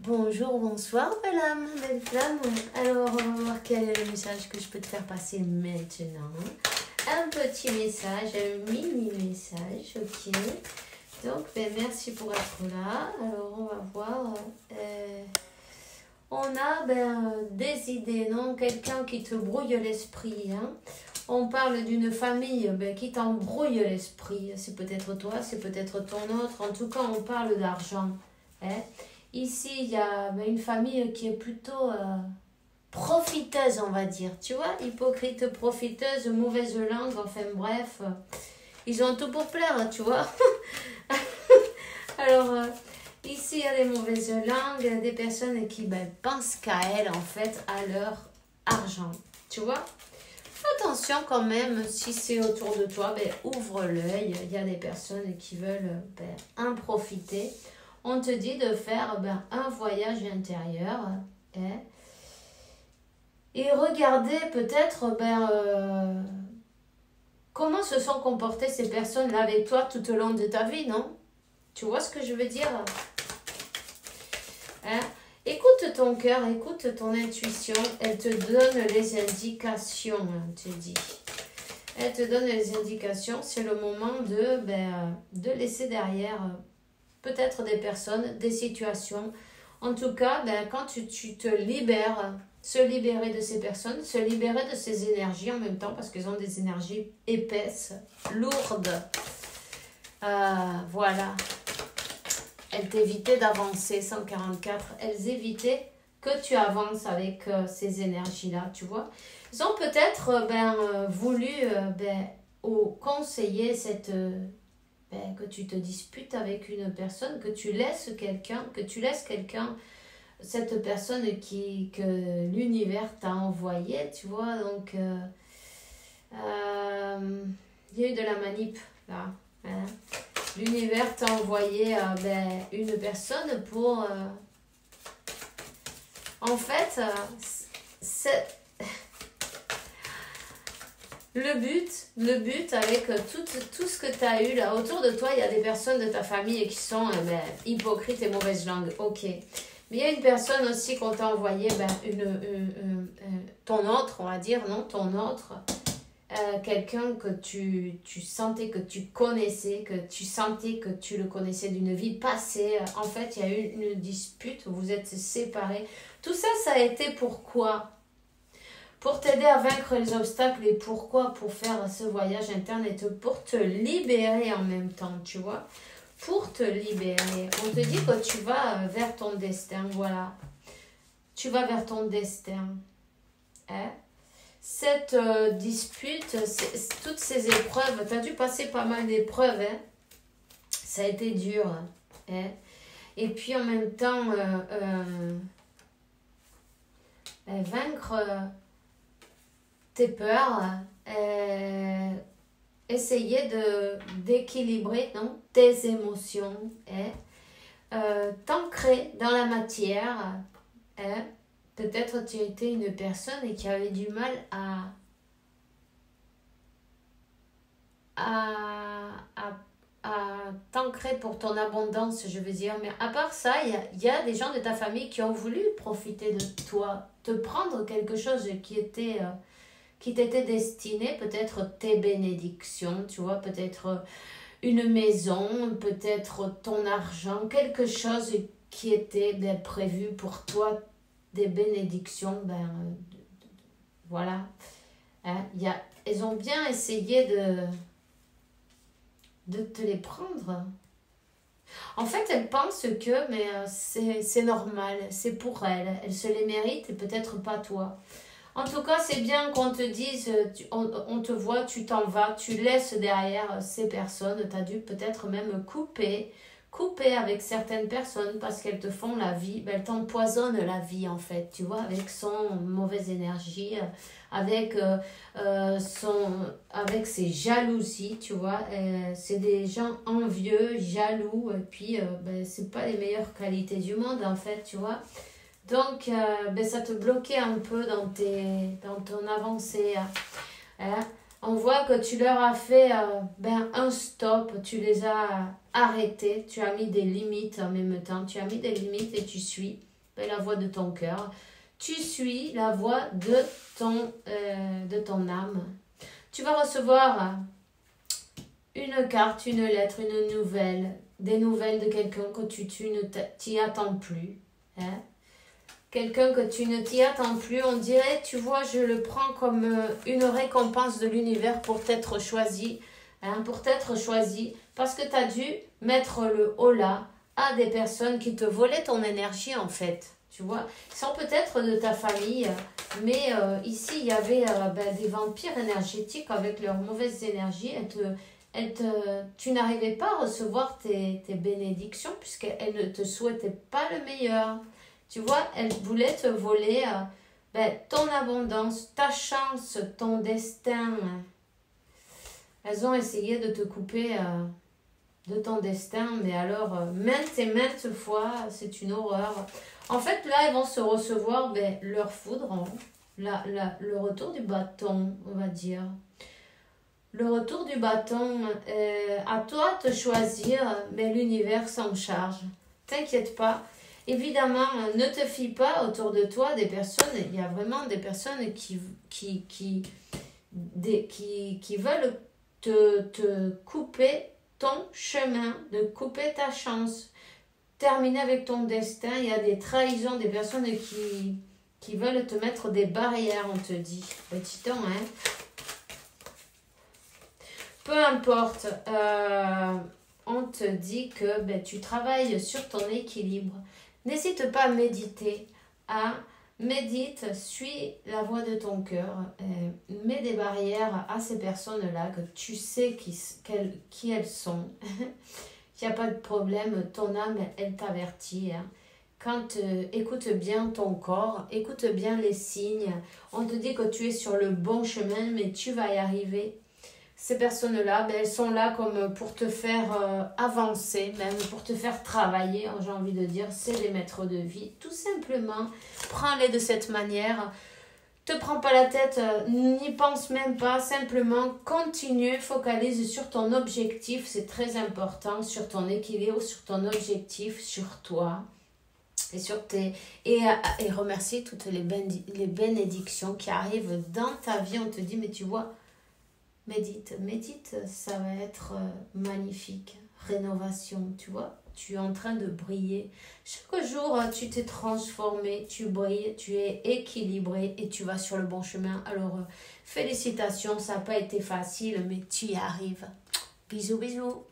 Bonjour, bonsoir, belle âme, belle flamme. Alors, on va voir quel est le message que je peux te faire passer maintenant. Un petit message, un mini message, ok. Donc, merci pour être là. Alors, on va voir. On a des idées, non? Quelqu'un qui te brouille l'esprit, hein? On parle d'une famille qui t'embrouille l'esprit. C'est peut-être toi, c'est peut-être ton autre. En tout cas, on parle d'argent. Hein? Ici, il y a une famille qui est plutôt profiteuse, on va dire. Tu vois, hypocrite, profiteuse, mauvaise langue, enfin bref. Ils ont tout pour plaire, tu vois. Alors, ici, il y a des mauvaises langues, des personnes qui pensent qu'à elles, en fait, à leur argent. Tu vois? Attention quand même, si c'est autour de toi, ouvre l'œil. Il y a des personnes qui veulent en profiter. On te dit de faire un voyage intérieur et regarder peut-être comment se sont comportées ces personnes-là avec toi tout au long de ta vie, non? Tu vois ce que je veux dire? Écoute ton cœur, écoute ton intuition, elle te donne les indications, te dit. Elle te donne les indications, c'est le moment de laisser derrière peut-être des personnes, des situations. En tout cas, quand tu te libères, se libérer de ces personnes, se libérer de ces énergies en même temps, parce qu'elles ont des énergies épaisses, lourdes. Voilà. Elles t'évitaient d'avancer, 144. Elles évitaient que tu avances avec ces énergies-là, tu vois. Ils ont peut-être voulu ou conseiller cette... que tu te disputes avec une personne, que tu laisses quelqu'un, cette personne que l'univers t'a envoyé, tu vois. Donc, il y a eu de la manip, là. Hein. L'univers t'a envoyé une personne pour... en fait, c'est... Le but avec tout ce que tu as eu là autour de toi, il y a des personnes de ta famille qui sont hypocrites et mauvaises langues, ok. Mais il y a une personne aussi qu'on t'a envoyé, ton autre, on va dire, non, ton autre, quelqu'un que tu sentais que tu connaissais, que tu sentais que tu le connaissais d'une vie passée. En fait, il y a eu une dispute, vous êtes séparés. Tout ça, ça a été pourquoi ? Pour t'aider à vaincre les obstacles et pourquoi? Pour faire ce voyage interne et pour te libérer en même temps, tu vois. Pour te libérer. On te dit que tu vas vers ton destin, voilà. Tu vas vers ton destin. Hein? Cette dispute, toutes ces épreuves, tu as dû passer pas mal d'épreuves, hein? Ça a été dur. Hein? Et puis en même temps, vaincre... tes peurs, essayer d'équilibrer tes émotions, t'ancrer dans la matière. Peut-être tu étais une personne qui avait du mal à t'ancrer pour ton abondance, je veux dire. Mais à part ça, il y a des gens de ta famille qui ont voulu profiter de toi, te prendre quelque chose qui t'était destiné, peut-être tes bénédictions, tu vois, peut-être une maison, peut-être ton argent, quelque chose qui était prévu pour toi, des bénédictions, voilà. Hein, elles ont bien essayé de te les prendre. En fait, elles pensent que c'est normal, c'est pour elles, elles se les méritent et peut-être pas toi. En tout cas, c'est bien qu'on te dise, on te voit, tu t'en vas, tu laisses derrière ces personnes. Tu as dû peut-être même couper avec certaines personnes parce qu'elles te font la vie, elles t'empoisonnent la vie en fait, tu vois, avec son mauvaise énergie, avec ses jalousies, tu vois. C'est des gens envieux, jaloux, et puis c'est pas les meilleures qualités du monde en fait, tu vois. Donc, ça te bloquait un peu dans ton avancée. Hein. On voit que tu leur as fait un stop, tu les as arrêtés, tu as mis des limites en même temps, tu as mis des limites et tu suis. et la voix de ton cœur. Tu suis la voix de ton âme. Tu vas recevoir une carte, une lettre, une nouvelle, des nouvelles de quelqu'un que tu ne t'y attends plus. Hein? Quelqu'un que tu ne t'y attends plus, on dirait, tu vois, je le prends comme une récompense de l'univers pour t'être choisi. Hein, pour t'être choisi, parce que tu as dû mettre le holà à des personnes qui te volaient ton énergie en fait. Tu vois, ils sont peut-être de ta famille, mais ici il y avait des vampires énergétiques avec leurs mauvaises énergies. Tu n'arrivais pas à recevoir tes bénédictions puisqu'elles ne te souhaitaient pas le meilleur. Tu vois, elles voulaient te voler ton abondance, ta chance, ton destin. Elles ont essayé de te couper de ton destin, mais alors maintes et maintes fois, c'est une horreur. En fait, là, elles vont se recevoir leur foudre, le retour du bâton, on va dire. Le retour du bâton, à toi de choisir, mais l'univers s'en charge. T'inquiète pas. Évidemment, ne te fie pas autour de toi des personnes. Il y a vraiment des personnes qui veulent te couper ton chemin, de couper ta chance, terminer avec ton destin. Il y a des trahisons, des personnes qui veulent te mettre des barrières, on te dit. Petit temps, hein. Peu importe, on te dit que tu travailles sur ton équilibre. N'hésite pas à méditer, médite, suis la voix de ton cœur, mets des barrières à ces personnes-là que tu sais qui elles sont. Il n'y a pas de problème, ton âme, elle t'avertit. Hein. Quand écoute bien ton corps, écoute bien les signes. On te dit que tu es sur le bon chemin, mais tu vas y arriver. Ces personnes-là, elles sont là comme pour te faire avancer, même pour te faire travailler, j'ai envie de dire. C'est les maîtres de vie. Tout simplement, prends-les de cette manière. Te prends pas la tête, n'y pense même pas. Simplement, continue, focalise sur ton objectif. C'est très important, sur ton équilibre, sur ton objectif, sur toi. Et remercie toutes les bénédictions qui arrivent dans ta vie. On te dit, mais tu vois... Médite, ça va être magnifique. Rénovation, tu vois, tu es en train de briller. Chaque jour, tu t'es transformé, tu brilles, tu es équilibré et tu vas sur le bon chemin. Alors, félicitations, ça n'a pas été facile, mais tu y arrives. Bisous, bisous.